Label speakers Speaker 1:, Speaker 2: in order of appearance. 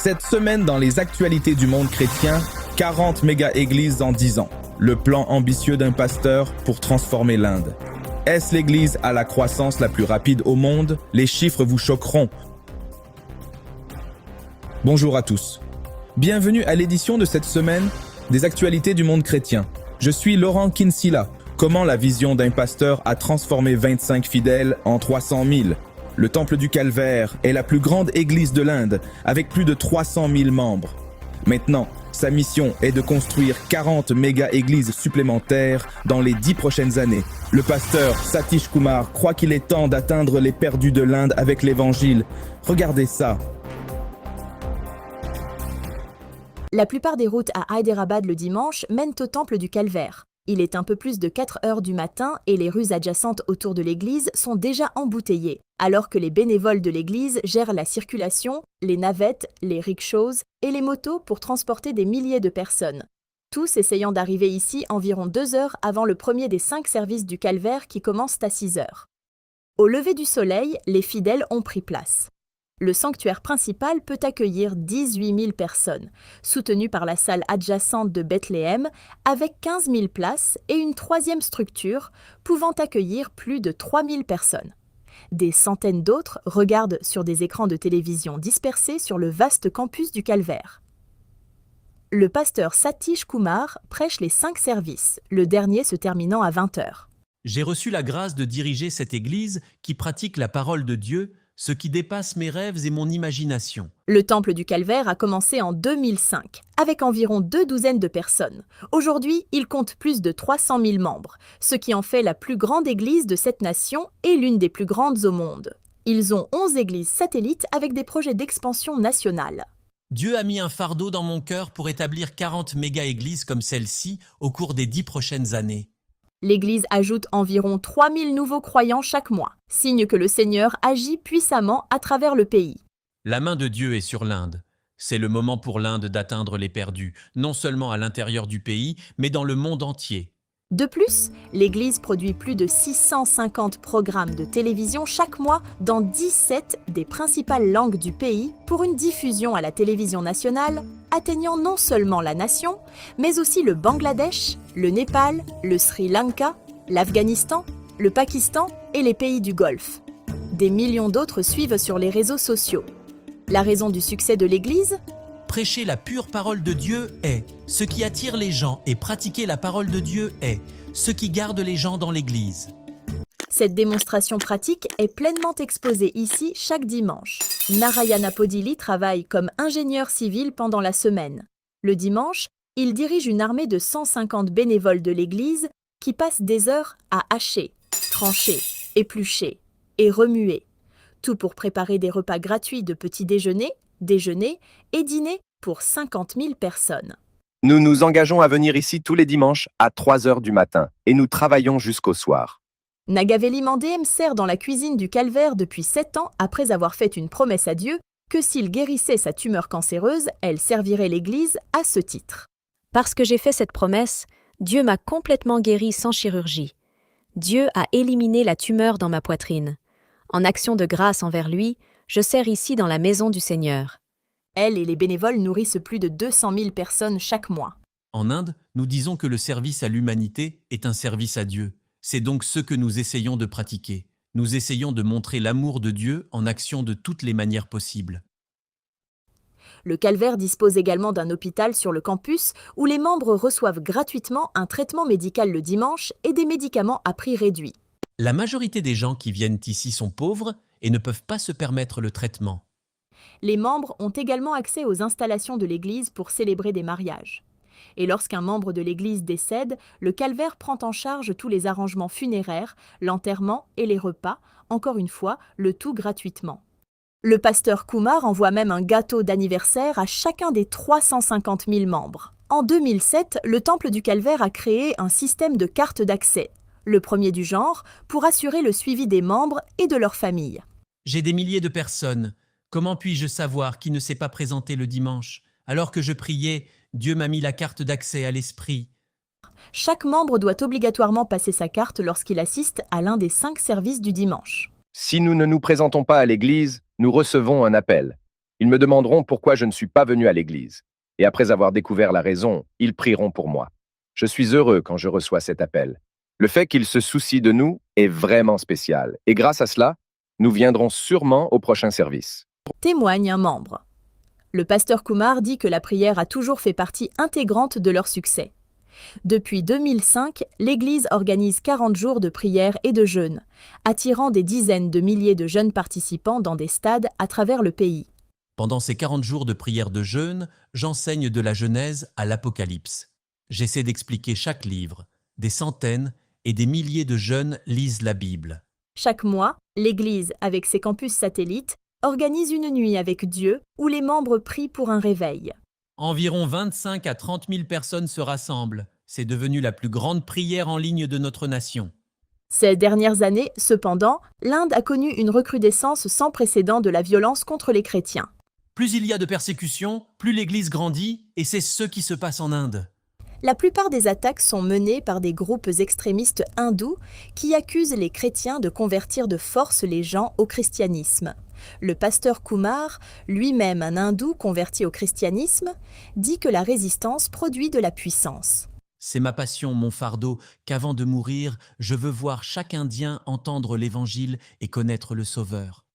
Speaker 1: Cette semaine, dans les actualités du monde chrétien, 40 méga-églises en 10 ans. Le plan ambitieux d'un pasteur pour transformer l'Inde. Est-ce l'église à la croissance la plus rapide au monde? Les chiffres vous choqueront. Bonjour à tous. Bienvenue à l'édition de cette semaine des actualités du monde chrétien. Je suis Laurent Kinsilla. Comment la vision d'un pasteur a transformé 25 fidèles en 300 000? Le Temple du Calvaire est la plus grande église de l'Inde, avec plus de 300 000 membres. Maintenant, sa mission est de construire 40 méga-églises supplémentaires dans les 10 prochaines années. Le pasteur Satish Kumar croit qu'il est temps d'atteindre les perdus de l'Inde avec l'Évangile. Regardez ça.
Speaker 2: La plupart des routes à Hyderabad le dimanche mènent au Temple du Calvaire. Il est un peu plus de 4 heures du matin et les rues adjacentes autour de l'église sont déjà embouteillées, alors que les bénévoles de l'église gèrent la circulation, les navettes, les rickshaws et les motos pour transporter des milliers de personnes. Tous essayant d'arriver ici environ 2 heures avant le premier des 5 services du Calvaire qui commencent à 6 heures. Au lever du soleil, les fidèles ont pris place. Le sanctuaire principal peut accueillir 18 000 personnes, soutenu par la salle adjacente de Bethléem, avec 15 000 places et une troisième structure pouvant accueillir plus de 3 000 personnes. Des centaines d'autres regardent sur des écrans de télévision dispersés sur le vaste campus du Calvaire. Le pasteur Satish Kumar prêche les 5 services, le dernier se terminant à 20 heures.
Speaker 3: J'ai reçu la grâce de diriger cette église qui pratique la parole de Dieu, ce qui dépasse mes rêves et mon imagination.
Speaker 2: Le Temple du Calvaire a commencé en 2005, avec environ 2 douzaines de personnes. Aujourd'hui, il compte plus de 300 000 membres, ce qui en fait la plus grande église de cette nation et l'une des plus grandes au monde. Ils ont 11 églises satellites avec des projets d'expansion nationale.
Speaker 3: Dieu a mis un fardeau dans mon cœur pour établir 40 méga-églises comme celle-ci au cours des 10 prochaines années.
Speaker 2: L'Église ajoute environ 3 000 nouveaux croyants chaque mois, signe que le Seigneur agit puissamment à travers le pays.
Speaker 3: La main de Dieu est sur l'Inde. C'est le moment pour l'Inde d'atteindre les perdus, non seulement à l'intérieur du pays, mais dans le monde entier.
Speaker 2: De plus, l'Église produit plus de 650 programmes de télévision chaque mois dans 17 des principales langues du pays pour une diffusion à la télévision nationale, atteignant non seulement la nation, mais aussi le Bangladesh, le Népal, le Sri Lanka, l'Afghanistan, le Pakistan et les pays du Golfe. Des millions d'autres suivent sur les réseaux sociaux. La raison du succès de l'Église ?
Speaker 3: Prêcher la pure parole de Dieu est ce qui attire les gens et pratiquer la parole de Dieu est ce qui garde les gens dans l'Église.
Speaker 2: Cette démonstration pratique est pleinement exposée ici chaque dimanche. Narayana Podili travaille comme ingénieur civil pendant la semaine. Le dimanche, il dirige une armée de 150 bénévoles de l'Église qui passent des heures à hacher, trancher, éplucher et remuer. Tout pour préparer des repas gratuits de petit déjeuner, déjeuner et dîner pour 50 000 personnes.
Speaker 4: Nous nous engageons à venir ici tous les dimanches à 3 heures du matin et nous travaillons jusqu'au soir.
Speaker 2: Nagaveli Mandem sert dans la cuisine du Calvaire depuis 7 ans après avoir fait une promesse à Dieu que s'il guérissait sa tumeur cancéreuse, elle servirait l'Église à ce titre.
Speaker 5: Parce que j'ai fait cette promesse, Dieu m'a complètement guéri sans chirurgie. Dieu a éliminé la tumeur dans ma poitrine. En action de grâce envers lui, je sers ici dans la maison du Seigneur.
Speaker 2: Elle et les bénévoles nourrissent plus de 200 000 personnes chaque mois.
Speaker 3: En Inde, nous disons que le service à l'humanité est un service à Dieu. C'est donc ce que nous essayons de pratiquer. Nous essayons de montrer l'amour de Dieu en action de toutes les manières possibles.
Speaker 2: Le Calvaire dispose également d'un hôpital sur le campus où les membres reçoivent gratuitement un traitement médical le dimanche et des médicaments à prix réduit.
Speaker 3: La majorité des gens qui viennent ici sont pauvres et ne peuvent pas se permettre le traitement.
Speaker 2: Les membres ont également accès aux installations de l'Église pour célébrer des mariages. Et lorsqu'un membre de l'Église décède, le Calvaire prend en charge tous les arrangements funéraires, l'enterrement et les repas, encore une fois, le tout gratuitement. Le pasteur Kumar envoie même un gâteau d'anniversaire à chacun des 350 000 membres. En 2007, le Temple du Calvaire a créé un système de cartes d'accès, le premier du genre, pour assurer le suivi des membres et de leurs familles.
Speaker 3: J'ai des milliers de personnes. Comment puis-je savoir qui ne s'est pas présenté le dimanche? Alors que je priais, Dieu m'a mis la carte d'accès à l'esprit.
Speaker 2: Chaque membre doit obligatoirement passer sa carte lorsqu'il assiste à l'un des 5 services du dimanche.
Speaker 4: Si nous ne nous présentons pas à l'église, nous recevons un appel. Ils me demanderont pourquoi je ne suis pas venu à l'église. Et après avoir découvert la raison, ils prieront pour moi. Je suis heureux quand je reçois cet appel. Le fait qu'ils se soucient de nous est vraiment spécial. Et grâce à cela, nous viendrons sûrement au prochain service.
Speaker 2: Témoigne un membre. Le pasteur Kumar dit que la prière a toujours fait partie intégrante de leur succès. Depuis 2005, l'Église organise 40 jours de prière et de jeûne, attirant des dizaines de milliers de jeunes participants dans des stades à travers le pays.
Speaker 3: Pendant ces 40 jours de prière de jeûne, j'enseigne de la Genèse à l'Apocalypse. J'essaie d'expliquer chaque livre. Des centaines et des milliers de jeunes lisent la Bible.
Speaker 2: Chaque mois, l'Église, avec ses campus satellites, organise une nuit avec Dieu où les membres prient pour un réveil.
Speaker 3: Environ 25 à 30 000 personnes se rassemblent. C'est devenu la plus grande prière en ligne de notre nation.
Speaker 2: Ces dernières années, cependant, l'Inde a connu une recrudescence sans précédent de la violence contre les chrétiens.
Speaker 3: Plus il y a de persécutions, plus l'Église grandit, et c'est ce qui se passe en Inde.
Speaker 2: La plupart des attaques sont menées par des groupes extrémistes hindous qui accusent les chrétiens de convertir de force les gens au christianisme. Le pasteur Kumar, lui-même un hindou converti au christianisme, dit que la résistance produit de la puissance.
Speaker 3: C'est ma passion, mon fardeau, qu'avant de mourir, je veux voir chaque Indien entendre l'Évangile et connaître le Sauveur.